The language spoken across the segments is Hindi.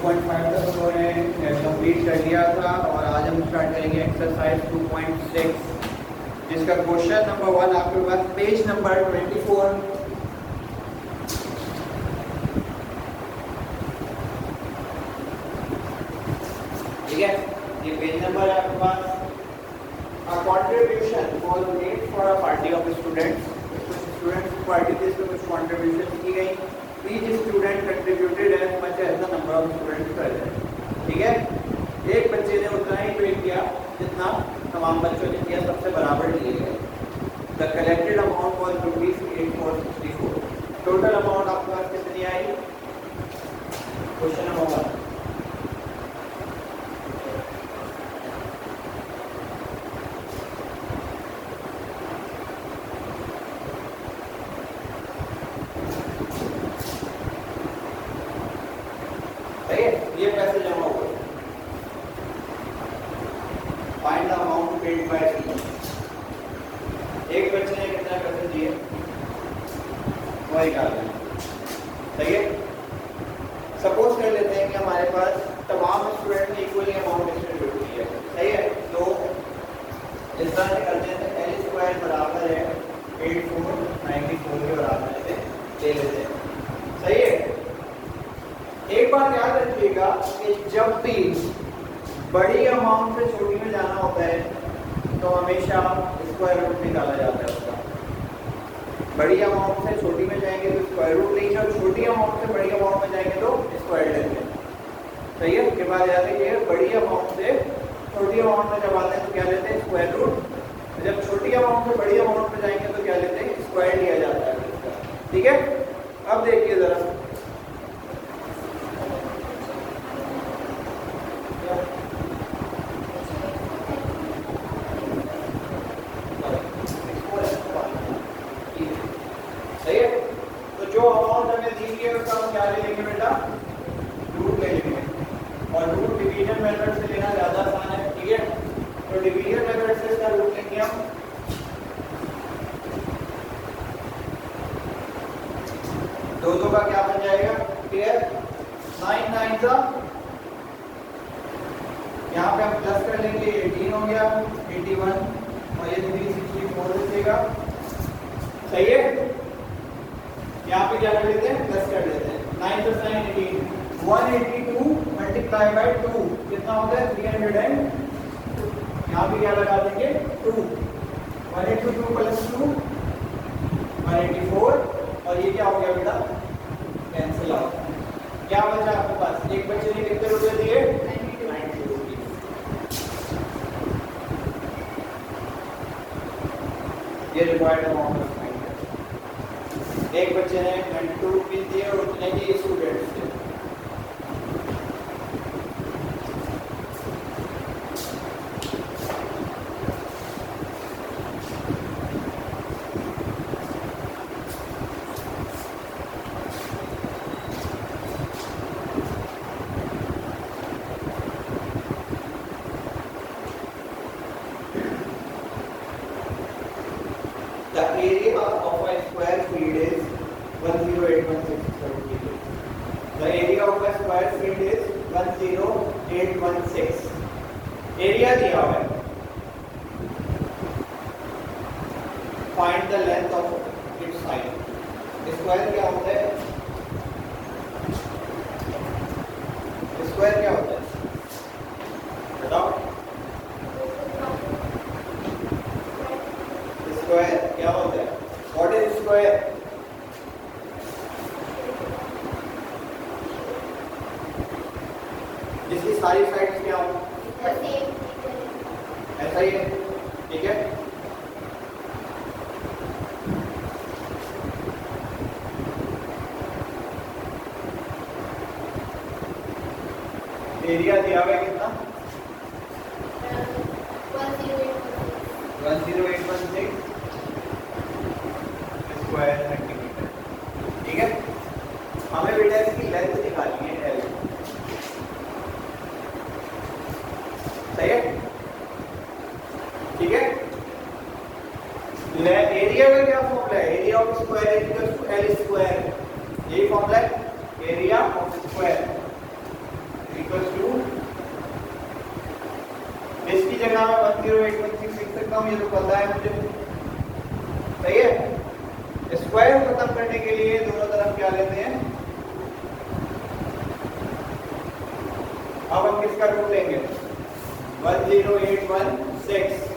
2.5 तक हम लोगों ने कंप्लीट कर लिया था और आज हम स्टार्ट करेंगे एक्सरसाइज 2.6 जिसका क्वेश्चन नंबर 1 आपके पास पेज नंबर 24। ठीक है, ये पेज नंबर है आपके पास। A contribution was made for a party of students. कुछ स्टूडेंट्स की पार्टी थी, इसमें कुछ कंट्रीब्यूशन की गई। Each student contributed as much as the number of students present. ठीक है, एक बच्चे ने उतना ही पे किया जितना तमाम बच्चों ने किया, सबसे बराबर लिए गए। The collected amount was ₹8464. Total amount आपके पास कितनी आई? Question number 1। ये पैसे जमा हुए। Find the amount paid by teacher. एक बच्चे ने कितना पैसे दिए वही निकाल लें। सही है। सपोज कर लेते हैं कि हमारे पास तमाम स्टूडेंट ने इक्वली अमाउंट डिस्ट्रीब्यूट किया है। सही है, तो इस तरह से करते हैं। एल स्क्वायर बराबर है 8494 के बराबर से ले लेते हैं। सही है। एक बात याद रखिएगा कि जब भी बड़ी अमाउंट से छोटी में जाना होता है तो हमेशा स्क्वायर रूट निकाला जाता है उसका। बड़ी अमाउंट से छोटी में जाएंगे तो स्क्वायर रूट लेंगे और छोटी अमाउंट से बड़ी अमाउंट में जाएंगे तो स्क्वायर लेंगे। सही है। उसके बाद याद रखिए बड़ी अमाउंट से छोटी अमाउंट में जब आते हैं तो क्या लेते हैं? Square root. जब छोटी अमाउंट से बड़ी अमाउंट में जाएंगे तो क्या लेते हैं? स्क्वायर लिया जाता है। ठीक है, अब देखिए जरा रूट ले लेंगे और रूट डिवीजन मेथड से लेना ज्यादा आसान है। ठीक है, तो डिवीजन मेथड से इसका रूट लेंगे हम। दो का क्या बन जाएगा? क्लियर। 9 9 का यहाँ पे हम प्लस कर लेंगे, 18 हो गया 81 और ये 364 बचेगा। सही है। यहाँ पे क्या कर लेते हैं? प्लस कर लेते हैं। 9 + 9 18 182 मल्टीप्लाई बाय 2 कितना होता है? 300 यहाँ पे क्या लगा देंगे? 2 182 + 2 184 और ये क्या हो गया बेटा? Cancel out. क्या बचा आपके पास? एक बच्चे ने कितने रुपए दिए? 90 रुपीज। ये रिक्वायर्ड अमाउंट है। एक बच्चे ने 92 रुपीज दिए और उतने ही स्टूडेंट्स थे। The area of a square field is 10816 meters. The area of a square field is 10816. Area दिया हुआ है। Find the length of its side. Square क्या होता है? स्क्वायर क्या होता है? बताओ। स्क्वायर क्या होता है? What is square? जिसकी सारी साइड्स क्या हो? ऐसा ही है। ठीक है, एरिया दिया हुआ है कितना? 10816 स्क्वायर सेंटीमीटर। ठीक है, हमें बेटा इसकी लेंथ निकालनी है L। सही है। ठीक है, एरिया का क्या फॉर्मूला है? Area of square equal to L square. यही फॉर्मूला है, एरिया ऑफ स्क्वायर 10816 लिख सकता हूँ, ये तो पता है मुझे। सही है। स्क्वायर खत्म करने के लिए दोनों तरफ क्या लेते हैं? अब हम किसका रूट लेंगे? 10816।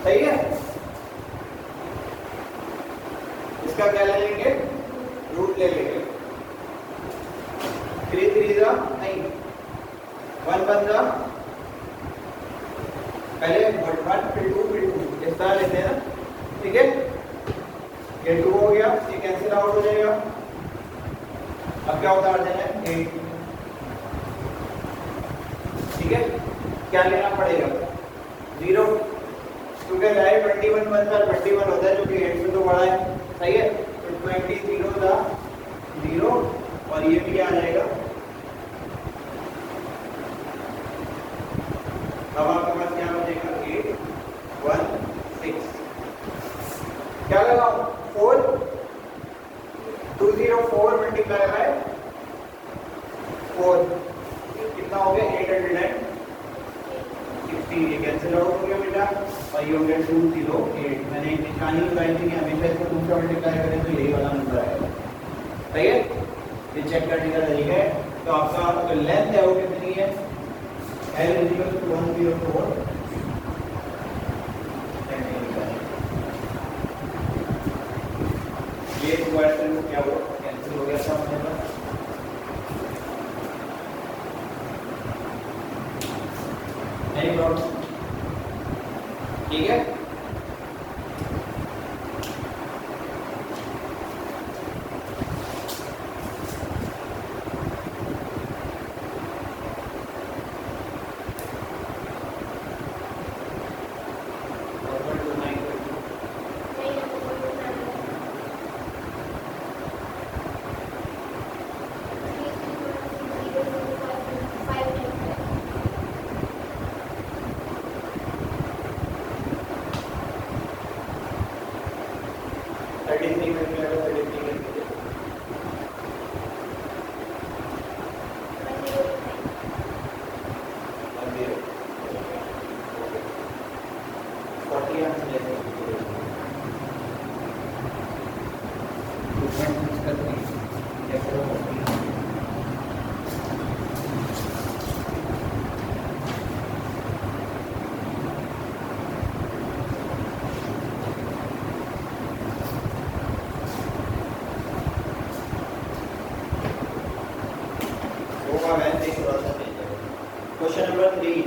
सही है। इसका क्या ले लेंगे? रूट ले लेंगे। 3 3 जा नहीं, 1 1 जा, पहले 1 फिर 2 फिर 2 इस तरह लेते हैं ना। ठीक है, ये 2 हो गया, ये कैंसिल आउट हो जाएगा। अब क्या उतार देना है? 8। ठीक है, क्या लेना पड़ेगा? 0, क्योंकि जाए 21 बनता है, 21 होता है जो कि 8 से तो बड़ा है। सही है, तो 20 0 था 0 और ये भी आ जाएगा। अब आपके पास क्या बचेगा? 8 1 6। क्या लगाऊं? 4 204 मल्टीप्लाई बाय 4 कितना हो गया? 860। ये कैंसिल आउट हो गया बेटा, और ये हो गया 208। मैंने एक निशानी लगाई थी कि हमेशा इसको 2 से मल्टीप्लाई करें तो यही वाला नंबर आएगा। सही है, ये चेक करने का तरीका है। तो आपका जो लेंथ है वो कितनी है? L = 104 ये क्वेश्चन क्या हुआ? कैंसिल हो गया था अपने पास। Any problem? ठीक है, क्वेश्चन नंबर 3।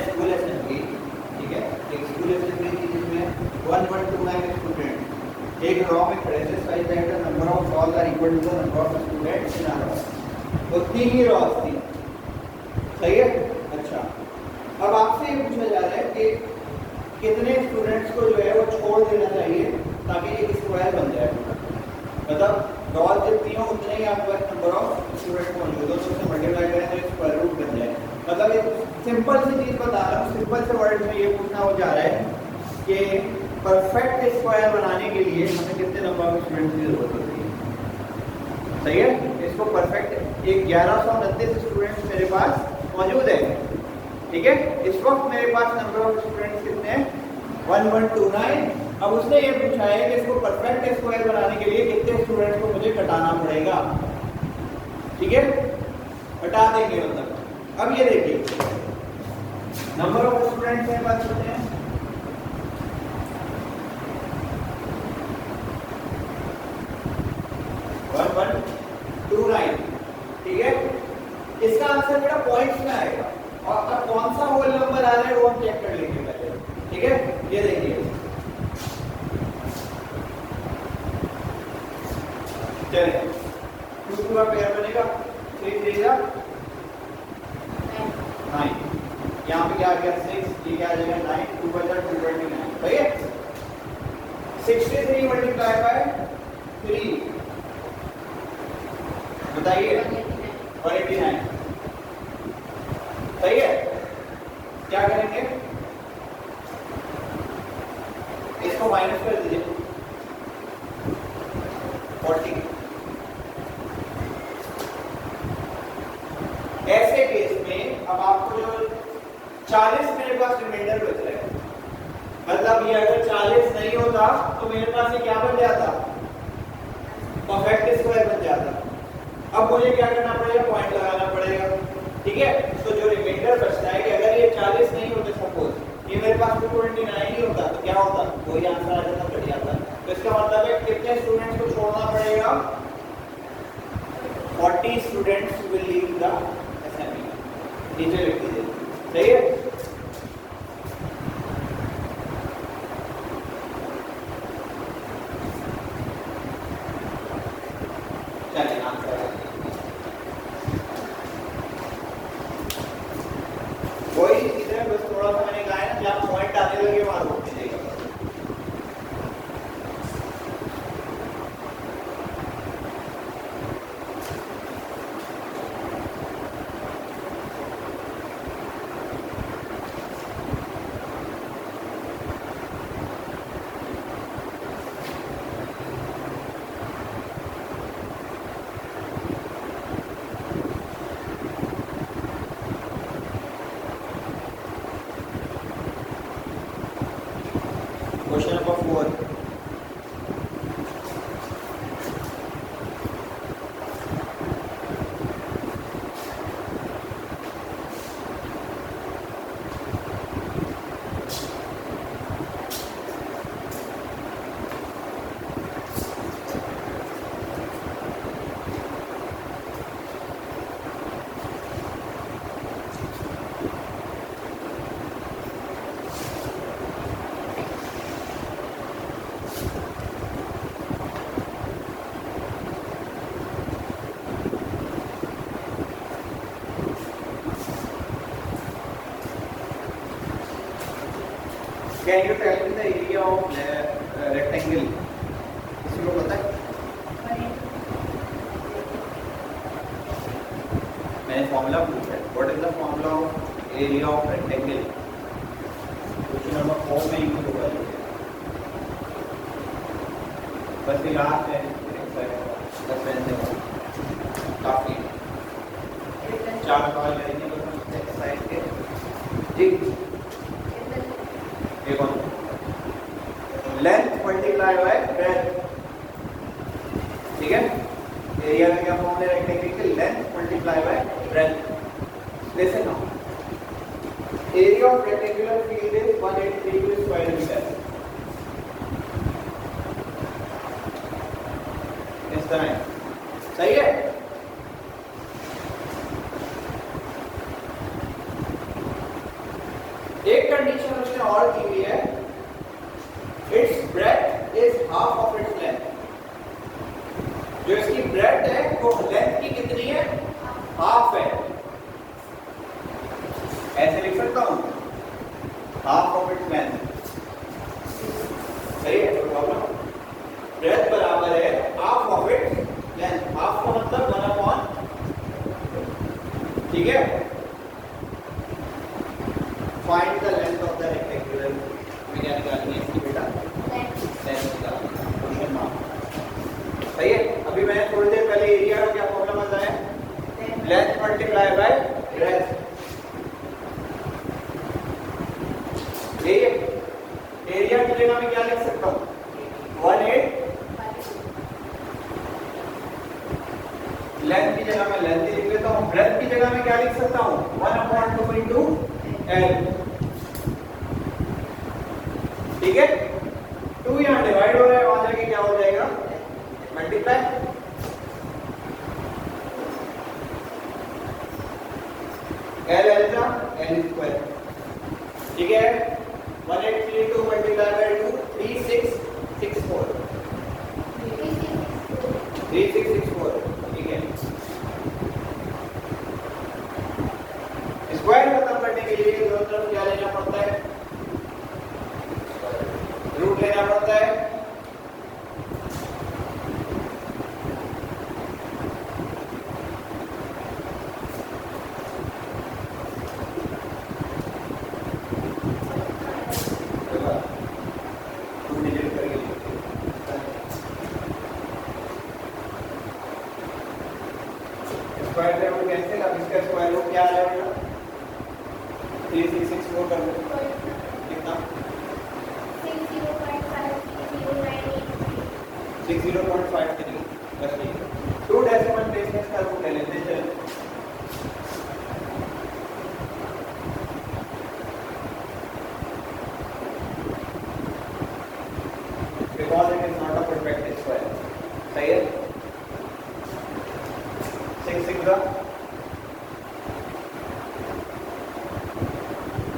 स्कूल असेंबली, ठीक है, एक स्कूल असेंबली थी जिसमें 1129 स्टूडेंट एक रॉ में खड़े थे। Size that the number of rows are equal to the number of students in our row. उतनी ही रॉज थी। सही है। अच्छा, अब आपसे ये पूछा जा रहा है कि कितने स्टूडेंट्स को जो है वो छोड़ देना चाहिए ताकि एक स्क्वायर बन जाए। मतलब रॉज जितनी हो उतने ही आपके पास नंबर ऑफ स्टूडेंट मौजूद हो, तो उससे मल्टीप्लाई करें तो स्क्वायर रूट बन जाए। मतलब एक सिंपल सी चीज बता रहा हूँ, सिंपल से वर्ड में ये पूछना हो जा रहा है कि परफेक्ट स्क्वायर बनाने के लिए हमें कितने नंबर ऑफ स्टूडेंट्स की जरूरत होती है। सही है, इसको परफेक्ट एक 1129 स्टूडेंट्स मेरे पास मौजूद है। ठीक है, इस वक्त मेरे पास नंबर ऑफ स्टूडेंट्स कितने हैं? 1129। अब उसने ये पूछा है कि इसको परफेक्ट स्क्वायर बनाने के लिए कितने स्टूडेंट्स को मुझे घटाना पड़ेगा। ठीक है, घटा देंगे मतलब। अब ये देखिए नंबर ऑफ स्टूडेंट्स मेरे पास कितने हैं? 1129। ठीक है, इसका आंसर मेरा पॉइंट्स में आएगा। और अब कौन सा होल नंबर आ रहा है वो हम चेक कर लेंगे पहले। ठीक है, ये देखिए चलिए 2 2 का पेयर बनेगा, 3 3 जा 9, यहाँ पे क्या आ गया 6, ये क्या आ जाएगा 9, 2 बचा 229, सही है। 63 मल्टीप्लाई बाय 3 बताइए 189, सही है। क्या करेंगे, इसको माइनस कर दीजिए 40। ऐसे केस में अब आपको जो 40 मेरे पास रिमाइंडर बच रहा है, मतलब ये अगर 40 नहीं होता तो मेरे पास ये क्या बन जाता, परफेक्ट स्क्वायर बन जाता। अब मुझे क्या करना पड़ेगा, पॉइंट लगाना पड़ेगा, ठीक है। तो जो रिमाइंडर बचता है कि अगर ये 40 नहीं होते, सपोज ये मेरे पास 229 ही होता तो क्या होता, वही आंसर आ जाता, बढ़ जाता। तो इसका मतलब है कितने स्टूडेंट्स को छोड़ना पड़ेगा, 40 students will leave the assembly, नीचे लिख दीजिए, सही है। चलिए आंसर कोई चीज है, बस थोड़ा सा मैंने कहा है ना, जहाँ पॉइंट आने लगे वहां रोक दीजिएगा। Question number 4, can you tell me the area of rectangle, किसी को पता है? मैंने फॉर्मूला पूछा है, what is the formula of area of rectangle, question number 4 में यूज होगा। बस ये लास्ट है, बस काफी 4 सवाल करेंगे बस एक्सरसाइज के, ठीक। देखो लेंथ मल्टीप्लाई बाय ब्रेथ, ठीक है। एरिया का क्या फॉर्मूला रेक्टेंगल की, length multiply by breath. Listen now, area of rectangular field is 182 square metre. इस तरह, सही है। एक कंडीशन उसने और दी हुई है, it's breath is half of its length. जो इसकी ब्रेथ है वो लेंथ की कितनी है, हाफ है। ऐसे लिख सकता हूं, हाफ ऑफ इट्स लेंथ, सही है। तो प्रॉब्लम, ब्रेथ बराबर है half of its length, half का मतलब 1/, ठीक है। Find the length of the rectangular, हमें क्या निकालनी है इसकी बेटा, लेंथ निकालनी है, क्वेश्चन मार्क, सही है। अभी मैंने थोड़ी देर पहले एरिया का क्या फॉर्मूला बताया, लेंथ मल्टीप्लाई बाय ब्रेथ, यही है। एरिया की जगह में क्या लिख सकता हूँ, 1/8, लेंथ की जगह में लेंथ लिख लेता हूँ, ब्रेथ की जगह में क्या लिख सकता हूँ, 1/2 into L, ठीक है। 2 यहाँ डिवाइड हो रहा है, वहां जाके क्या हो जाएगा, मल्टीप्लाई। L L का L स्क्वायर, ठीक है। 1832 मल्टीप्लाई बाय 2, 3664, 3664, ठीक है। स्क्वायर खत्म करने के लिए दोनों तरफ क्या लेना पड़ता है? रूट लेना पड़ता है। स्क्वायर का रूट कैंसिल, अब इसका स्क्वायर रूट क्या आ जाएगा? 3664 कर लो, कितना? 60.53, बस ठीक है। 2 डेसिमल प्लेस में इसका रूट ले लेते हैं। Because it is not a perfect square, सही है? 6 6 का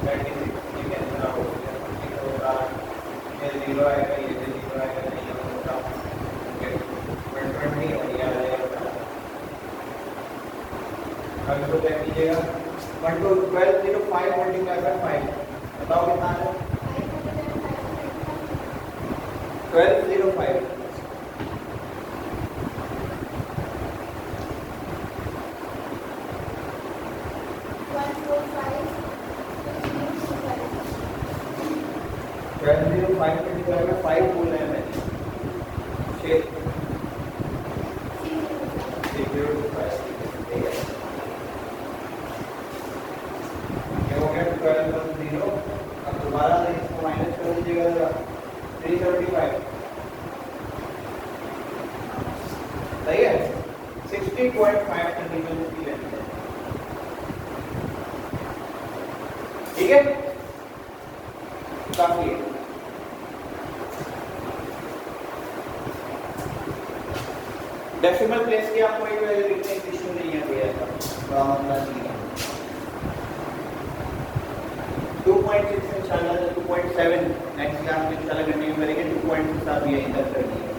36, ठीक है, इतना हो गया। ठीक होगा, ये 0 आएगा, ये 0 आएगा, नहीं होगा, ओके, 120 और ये आ जाएगा। अब इसको चेक कीजिएगा, 1 to 1205 मल्टीप्लाई बाय 5, बताओ कितना है? 1205। फाइव बोल रहे हैं मैंने, 6 ठीक है, ये हो गया 12 + 0। अब दोबारा से इसको माइनस कर दीजिएगा जरा, 375, सही है। 60.5 सेंटीमीटर की लेंथ है, ठीक है, काफी है। डेसिमल प्लेस की आपको एक वैल्यू लिखने की इशू नहीं है कोई ऐसा, तो मतलब नहीं है। 2.6 इंशाल्लाह, 2.7 नेक्स्ट क्लास में इंशाल्लाह कंटिन्यू करेंगे। 2.6 आप ये इधर कर दिए।